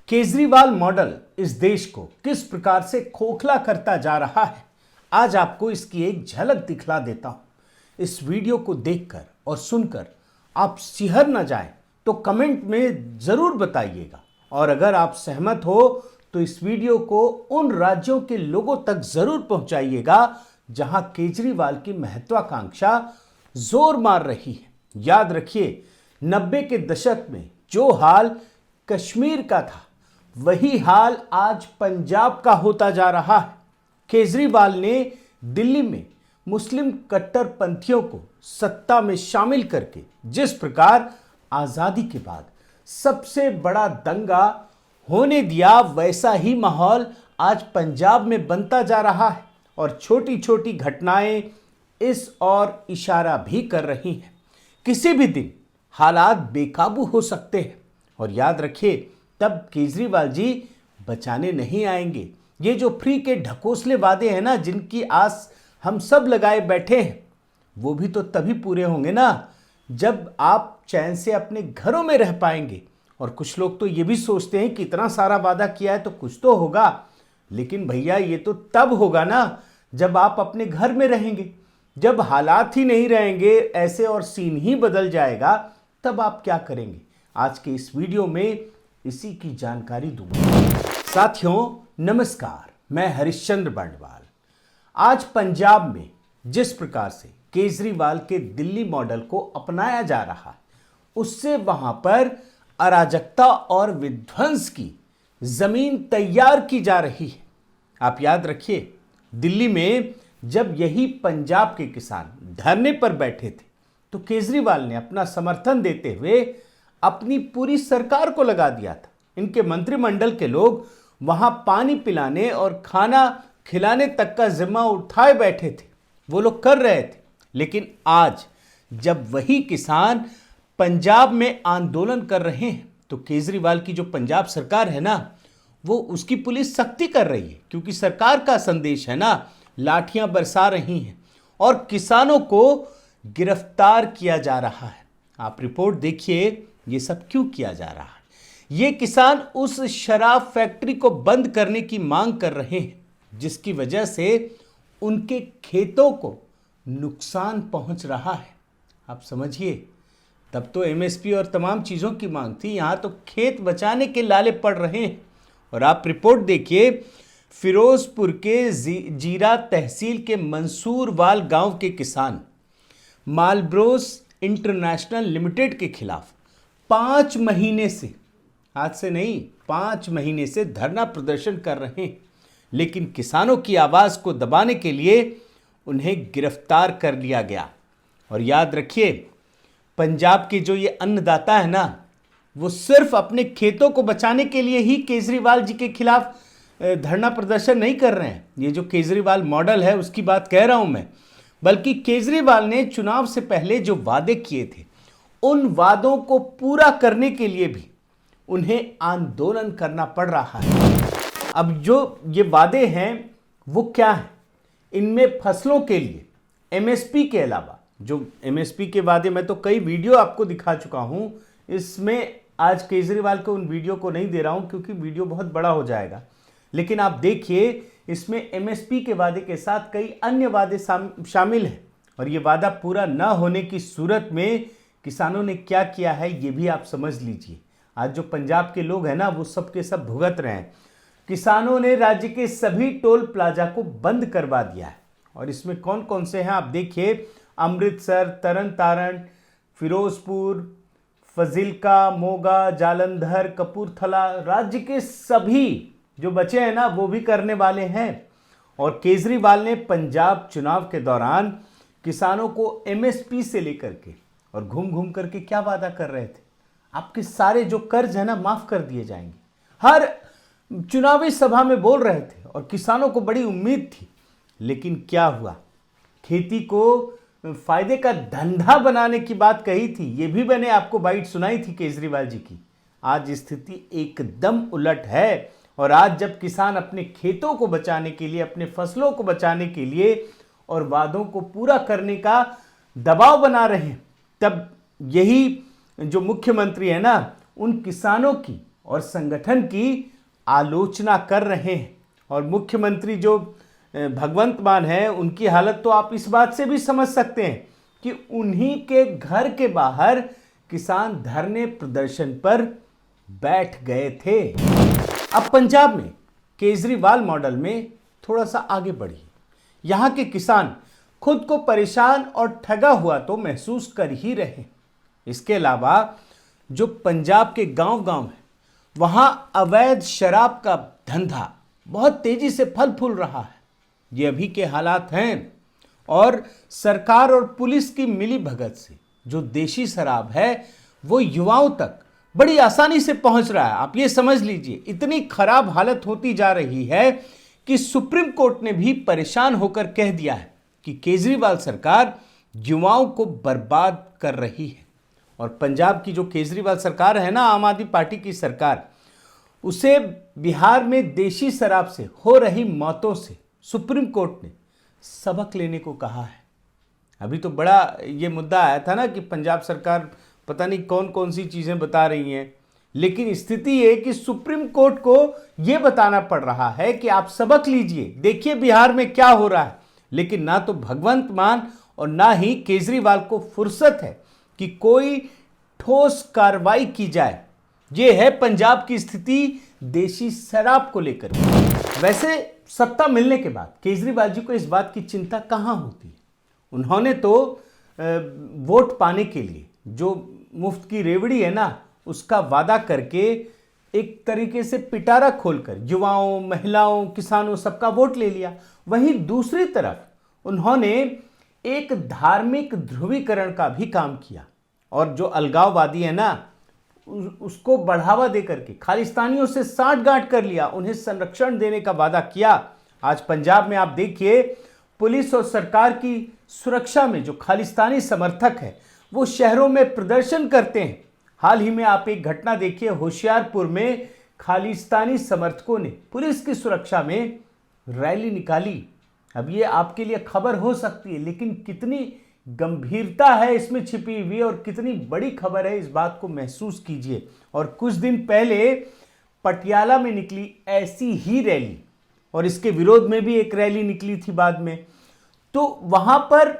Kejriwal model इस देश को किस प्रकार से खोखला करता जा रहा है, आज आपको इसकी एक झलक दिखला देता हूं। इस वीडियो को देखकर और सुनकर आप सिहर न जाएं तो कमेंट में जरूर बताइएगा, और अगर आप सहमत हो तो इस वीडियो को उन राज्यों के लोगों तक जरूर पहुंचाइएगा जहां केजरीवाल की महत्वाकांक्षा जोर मार रही है। याद रखिए, 90 के दशक में जो हाल कश्मीर का था वही हाल आज पंजाब का होता जा रहा है। केजरीवाल ने दिल्ली में मुस्लिम कट्टरपंथियों को सत्ता में शामिल करके जिस प्रकार आजादी के बाद सबसे बड़ा दंगा होने दिया, वैसा ही माहौल आज पंजाब में बनता जा रहा है और छोटी छोटी घटनाएं इस ओर इशारा भी कर रही हैं। किसी भी दिन हालात बेकाबू हो सकते हैं और याद रखिए, तब केजरीवाल जी बचाने नहीं आएंगे। ये जो फ्री के ढकोसले वादे हैं ना, जिनकी आस हम सब लगाए बैठे हैं, वो भी तो तभी पूरे होंगे ना जब आप चैन से अपने घरों में रह पाएंगे। और कुछ लोग तो ये भी सोचते हैं कि इतना सारा वादा किया है तो कुछ तो होगा, लेकिन भैया ये तो तब होगा ना जब आप अपने घर में रहेंगे। जब हालात ही नहीं रहेंगे ऐसे और सीन ही बदल जाएगा, तब आप क्या करेंगे? आज के इस वीडियो में इसी की जानकारी दूंगा। साथियों नमस्कार, मैं हरिश्चंद्र बर्णवाल। आज पंजाब में जिस प्रकार से केजरीवाल के दिल्ली मॉडल को अपनाया जा रहा है, उससे वहां पर अराजकता और विध्वंस की जमीन तैयार की जा रही है। आप याद रखिए, दिल्ली में जब यही पंजाब के किसान धरने पर बैठे थे तो केजरीवाल ने अपना समर्थन देते हुए अपनी पूरी सरकार को लगा दिया था। इनके मंत्रिमंडल के लोग वहां पानी पिलाने और खाना खिलाने तक का जिम्मा उठाए बैठे थे, वो लोग कर रहे थे। लेकिन आज जब वही किसान पंजाब में आंदोलन कर रहे हैं तो केजरीवाल की जो पंजाब सरकार है ना, वो उसकी पुलिस सख्ती कर रही है, क्योंकि सरकार का संदेश है ना, लाठियां बरसा रही हैं और किसानों को गिरफ्तार किया जा रहा है। आप रिपोर्ट देखिए, ये सब क्यों किया जा रहा है। ये किसान उस शराब फैक्ट्री को बंद करने की मांग कर रहे हैं, जिसकी वजह से उनके खेतों को नुकसान पहुंच रहा है। आप समझिए, तब तो एमएसपी और तमाम चीज़ों की मांग थी, यहां तो खेत बचाने के लाले पड़ रहे हैं। और आप रिपोर्ट देखिए, फिरोजपुर के जीरा तहसील के मंसूरवाल गांव के किसान मालब्रोस इंटरनेशनल लिमिटेड के खिलाफ 5 महीने से, आज से नहीं 5 महीने से धरना प्रदर्शन कर रहे हैं। लेकिन किसानों की आवाज़ को दबाने के लिए उन्हें गिरफ्तार कर लिया गया। और याद रखिए, पंजाब के जो ये अन्नदाता है ना, वो सिर्फ अपने खेतों को बचाने के लिए ही केजरीवाल जी के खिलाफ धरना प्रदर्शन नहीं कर रहे हैं। ये जो केजरीवाल मॉडल है उसकी बात कह रहा हूं मैं, बल्कि केजरीवाल ने चुनाव से पहले जो वादे किए थे, उन वादों को पूरा करने के लिए भी उन्हें आंदोलन करना पड़ रहा है। अब जो ये वादे हैं वो क्या हैं? इनमें फसलों के लिए एमएसपी के अलावा, जो एमएसपी के वादे मैं तो कई वीडियो आपको दिखा चुका हूं, इसमें आज केजरीवाल को उन वीडियो को नहीं दे रहा हूं क्योंकि वीडियो बहुत बड़ा हो जाएगा। लेकिन आप देखिए, इसमें एमएसपी के वादे के साथ कई अन्य वादे शामिल हैं। और ये वादा पूरा न होने की सूरत में किसानों ने क्या किया है ये भी आप समझ लीजिए। आज जो पंजाब के लोग हैं ना, वो सब के सब भुगत रहे हैं। किसानों ने राज्य के सभी टोल प्लाजा को बंद करवा दिया है। और इसमें कौन कौन से हैं आप देखिए, अमृतसर, तरन तारण, फिरोजपुर, फजिल्का, मोगा, जालंधर, कपूरथला, राज्य के सभी जो बचे हैं ना वो भी करने वाले हैं। और केजरीवाल ने पंजाब चुनाव के दौरान किसानों को एमएसपी से लेकर के और घूम घूम करके क्या वादा कर रहे थे, आपके सारे जो कर्ज है ना माफ कर दिए जाएंगे। हर चुनावी सभा में बोल रहे थे और किसानों को बड़ी उम्मीद थी। लेकिन क्या हुआ? खेती को फायदे का धंधा बनाने की बात कही थी, ये भी मैंने आपको बाइट सुनाई थी केजरीवाल जी की। आज स्थिति एकदम उलट है। और आज जब किसान अपने खेतों को बचाने के लिए, अपने फसलों को बचाने के लिए और वादों को पूरा करने का दबाव बना रहे हैं, तब यही जो मुख्यमंत्री है ना, उन किसानों की और संगठन की आलोचना कर रहे हैं। और मुख्यमंत्री जो भगवंत मान है, उनकी हालत तो आप इस बात से भी समझ सकते हैं कि उन्हीं के घर के बाहर किसान धरने प्रदर्शन पर बैठ गए थे। अब पंजाब में केजरीवाल मॉडल में थोड़ा सा आगे बढ़िए। यहां के किसान खुद को परेशान और ठगा हुआ तो महसूस कर ही रहे हैं। इसके अलावा जो पंजाब के गांव-गांव है, वहां अवैध शराब का धंधा बहुत तेजी से फल फूल रहा है। ये अभी के हालात हैं। और सरकार और पुलिस की मिली भगत से जो देशी शराब है वो युवाओं तक बड़ी आसानी से पहुंच रहा है। आप ये समझ लीजिए, इतनी खराब हालत होती जा रही है कि सुप्रीम कोर्ट ने भी परेशान होकर कह दिया है कि केजरीवाल सरकार युवाओं को बर्बाद कर रही है। और पंजाब की जो केजरीवाल सरकार है ना, आम आदमी पार्टी की सरकार, उसे बिहार में देशी शराब से हो रही मौतों से सुप्रीम कोर्ट ने सबक लेने को कहा है। अभी तो बड़ा ये मुद्दा आया था ना कि पंजाब सरकार पता नहीं कौन कौन सी चीज़ें बता रही हैं, लेकिन स्थिति ये कि सुप्रीम कोर्ट को ये बताना पड़ रहा है कि आप सबक लीजिए, देखिए बिहार में क्या हो रहा है। लेकिन ना तो भगवंत मान और ना ही केजरीवाल को फुर्सत है कि कोई ठोस कार्रवाई की जाए। ये है पंजाब की स्थिति देशी शराब को लेकर। वैसे सत्ता मिलने के बाद केजरीवाल जी को इस बात की चिंता कहाँ होती है। उन्होंने तो वोट पाने के लिए जो मुफ्त की रेवड़ी है ना, उसका वादा करके एक तरीके से पिटारा खोलकर युवाओं, महिलाओं, किसानों सबका वोट ले लिया। वहीं दूसरी तरफ उन्होंने एक धार्मिक ध्रुवीकरण का भी काम किया और जो अलगाववादी है ना, उसको बढ़ावा देकर के खालिस्तानियों से साठगांठ कर लिया, उन्हें संरक्षण देने का वादा किया। आज पंजाब में आप देखिए, पुलिस और सरकार की सुरक्षा में जो खालिस्तानी समर्थक है वो शहरों में प्रदर्शन करते हैं। हाल ही में आप एक घटना देखिए, होशियारपुर में खालिस्तानी समर्थकों ने पुलिस की सुरक्षा में रैली निकाली। अब ये आपके लिए खबर हो सकती है, लेकिन कितनी गंभीरता है इसमें छिपी हुई और कितनी बड़ी खबर है, इस बात को महसूस कीजिए। और कुछ दिन पहले पटियाला में निकली ऐसी ही रैली, और इसके विरोध में भी एक रैली निकली थी बाद में, तो वहां पर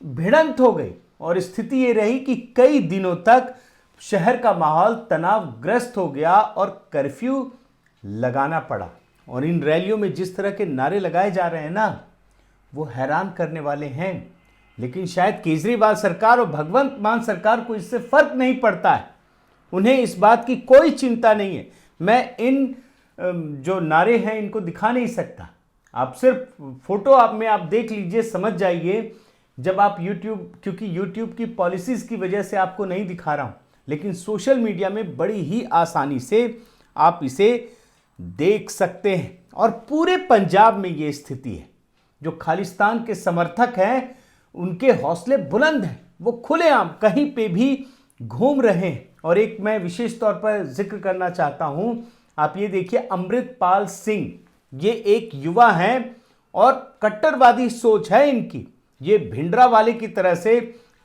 भिड़ंत हो गई और स्थिति ये रही कि कई दिनों तक शहर का माहौल तनावग्रस्त हो गया और कर्फ्यू लगाना पड़ा। और इन रैलियों में जिस तरह के नारे लगाए जा रहे हैं ना, वो हैरान करने वाले हैं। लेकिन शायद केजरीवाल सरकार और भगवंत मान सरकार को इससे फर्क नहीं पड़ता है, उन्हें इस बात की कोई चिंता नहीं है। मैं इन जो नारे हैं इनको दिखा नहीं सकता, आप सिर्फ फोटो आप देख लीजिए, समझ जाइए। जब आप YouTube, क्योंकि YouTube की पॉलिसीज की वजह से आपको नहीं दिखा रहा हूं, लेकिन सोशल मीडिया में बड़ी ही आसानी से आप इसे देख सकते हैं। और पूरे पंजाब में ये स्थिति है। जो खालिस्तान के समर्थक हैं उनके हौसले बुलंद हैं, वो खुलेआम कहीं पे भी घूम रहे हैं। और एक मैं विशेष तौर पर जिक्र करना चाहता हूं, आप ये देखिए, अमृतपाल सिंह, ये एक युवा हैं और कट्टरवादी सोच है इनकी। ये भिंडरा वाले की तरह से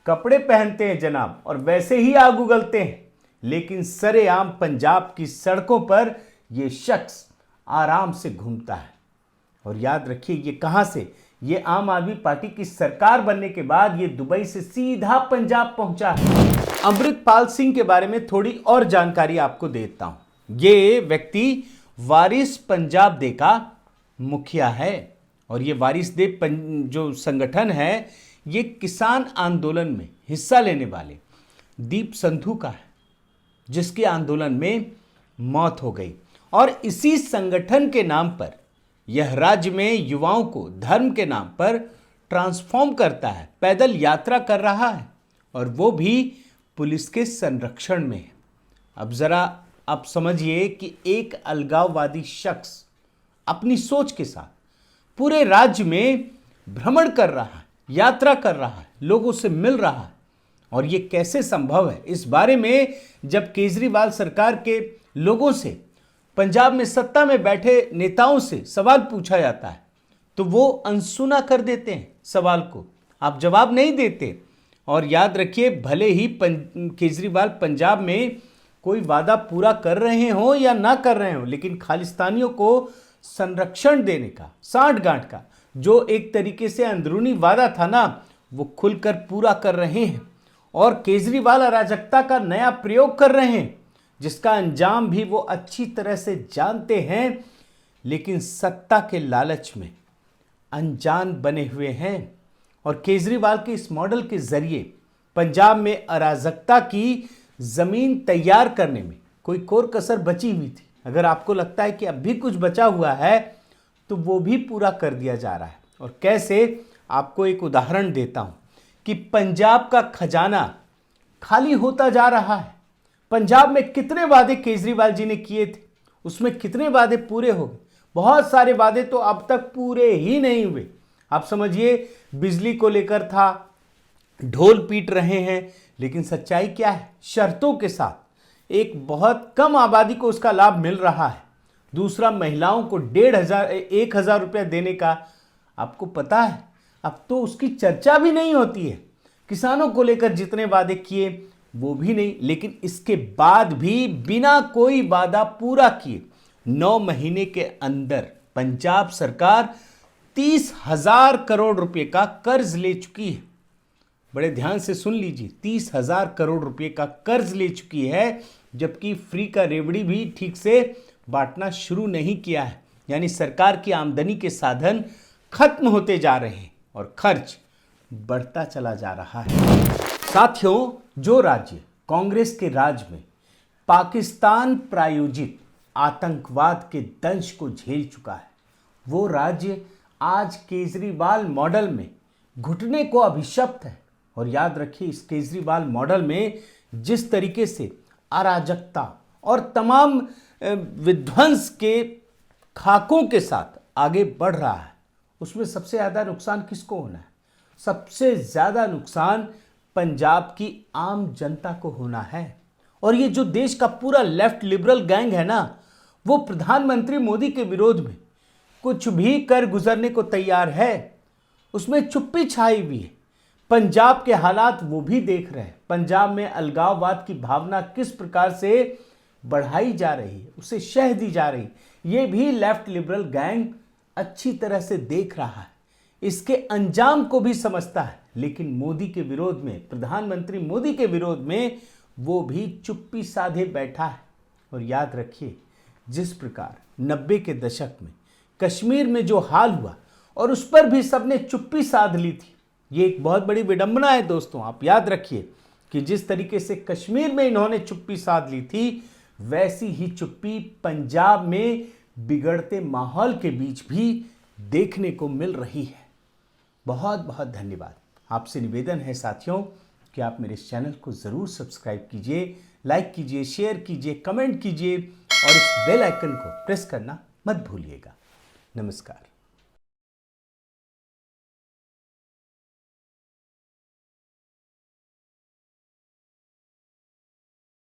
कपड़े पहनते हैं जनाब, और वैसे ही आग उगलते हैं, लेकिन सरेआम पंजाब की सड़कों पर ये शख्स आराम से घूमता है। और याद रखिए, ये कहां से, ये आम आदमी पार्टी की सरकार बनने के बाद ये दुबई से सीधा पंजाब पहुंचा है। अमृतपाल सिंह के बारे में थोड़ी और जानकारी आपको देता हूं। ये व्यक्ति वारिस पंजाब दे का मुखिया है, और ये वारिस दे जो संगठन है, ये किसान आंदोलन में हिस्सा लेने वाले दीप संधू का है, जिसके आंदोलन में मौत हो गई। और इसी संगठन के नाम पर यह राज्य में युवाओं को धर्म के नाम पर ट्रांसफॉर्म करता है, पैदल यात्रा कर रहा है, और वो भी पुलिस के संरक्षण में है। अब जरा आप समझिए कि एक अलगाववादी शख्स अपनी सोच के साथ पूरे राज्य में भ्रमण कर रहा है, यात्रा कर रहा है, लोगों से मिल रहा है। और ये कैसे संभव है, इस बारे में जब केजरीवाल सरकार के लोगों से, पंजाब में सत्ता में बैठे नेताओं से सवाल पूछा जाता है, तो वो अनसुना कर देते हैं सवाल को, आप जवाब नहीं देते। और याद रखिए, भले ही केजरीवाल पंजाब में कोई वादा पूरा कर रहे हो या ना कर रहे हो, लेकिन खालिस्तानियों को संरक्षण देने का, सांठगांठ का जो एक तरीके से अंदरूनी वादा था ना, वो खुलकर पूरा कर रहे हैं। और केजरीवाल अराजकता का नया प्रयोग कर रहे हैं, जिसका अंजाम भी वो अच्छी तरह से जानते हैं, लेकिन सत्ता के लालच में अनजान बने हुए हैं। और केजरीवाल के इस मॉडल के जरिए पंजाब में अराजकता की जमीन तैयार करने में कोई कोर कसर बची हुई थी। अगर आपको लगता है कि अब भी कुछ बचा हुआ है, तो वो भी पूरा कर दिया जा रहा है। और कैसे, आपको एक उदाहरण देता हूं कि पंजाब का खजाना खाली होता जा रहा है। पंजाब में कितने वादे केजरीवाल जी ने किए थे, उसमें कितने वादे पूरे हो गए? बहुत सारे वादे तो अब तक पूरे ही नहीं हुए। आप समझिए, बिजली को लेकर था, ढोल पीट रहे हैं, लेकिन सच्चाई क्या है? शर्तों के साथ एक बहुत कम आबादी को उसका लाभ मिल रहा है। दूसरा, महिलाओं को 1,500 रुपया देने का आपको पता है, अब तो उसकी चर्चा भी नहीं होती है। किसानों को लेकर जितने वादे किए वो भी नहीं, लेकिन इसके बाद भी बिना कोई वादा पूरा किए 9 महीने के अंदर पंजाब सरकार 30,000 करोड़ रुपए का कर्ज ले चुकी है। बड़े ध्यान से सुन लीजिए, 30,000 करोड़ रुपए का कर्ज ले चुकी है, जबकि फ्री का रेवड़ी भी ठीक से बांटना शुरू नहीं किया है। यानी सरकार की आमदनी के साधन खत्म होते जा रहे हैं और खर्च बढ़ता चला जा रहा है। साथियों, जो राज्य कांग्रेस के राज में पाकिस्तान प्रायोजित आतंकवाद के दंश को झेल चुका है, वो राज्य आज केजरीवाल मॉडल में घुटने को अभिशप्त है। और याद रखिए, इस केजरीवाल मॉडल में जिस तरीके से अराजकता और तमाम विध्वंस के खाकों के साथ आगे बढ़ रहा है, उसमें सबसे ज़्यादा नुकसान किसको होना है? सबसे ज़्यादा नुकसान पंजाब की आम जनता को होना है। और ये जो देश का पूरा लेफ्ट लिबरल गैंग है ना, वो प्रधानमंत्री मोदी के विरोध में कुछ भी कर गुजरने को तैयार है। उसमें चुप्पी छाई हुई है। पंजाब के हालात वो भी देख रहे हैं। पंजाब में अलगाववाद की भावना किस प्रकार से बढ़ाई जा रही है, उसे शह दी जा रही है, ये भी लेफ्ट लिबरल गैंग अच्छी तरह से देख रहा है, इसके अंजाम को भी समझता है। लेकिन मोदी के विरोध में, प्रधानमंत्री मोदी के विरोध में वो भी चुप्पी साधे बैठा है। और याद रखिए, जिस प्रकार 90 के दशक में कश्मीर में जो हाल हुआ और उस पर भी सबने चुप्पी साध ली थी, ये एक बहुत बड़ी विडंबना है दोस्तों। आप याद रखिए कि जिस तरीके से कश्मीर में इन्होंने चुप्पी साध ली थी, वैसी ही चुप्पी पंजाब में बिगड़ते माहौल के बीच भी देखने को मिल रही है। बहुत बहुत धन्यवाद। आपसे निवेदन है साथियों कि आप मेरे इस चैनल को ज़रूर सब्सक्राइब कीजिए, लाइक कीजिए, शेयर कीजिए, कमेंट कीजिए और इस बेल आइकन को प्रेस करना मत भूलिएगा। नमस्कार।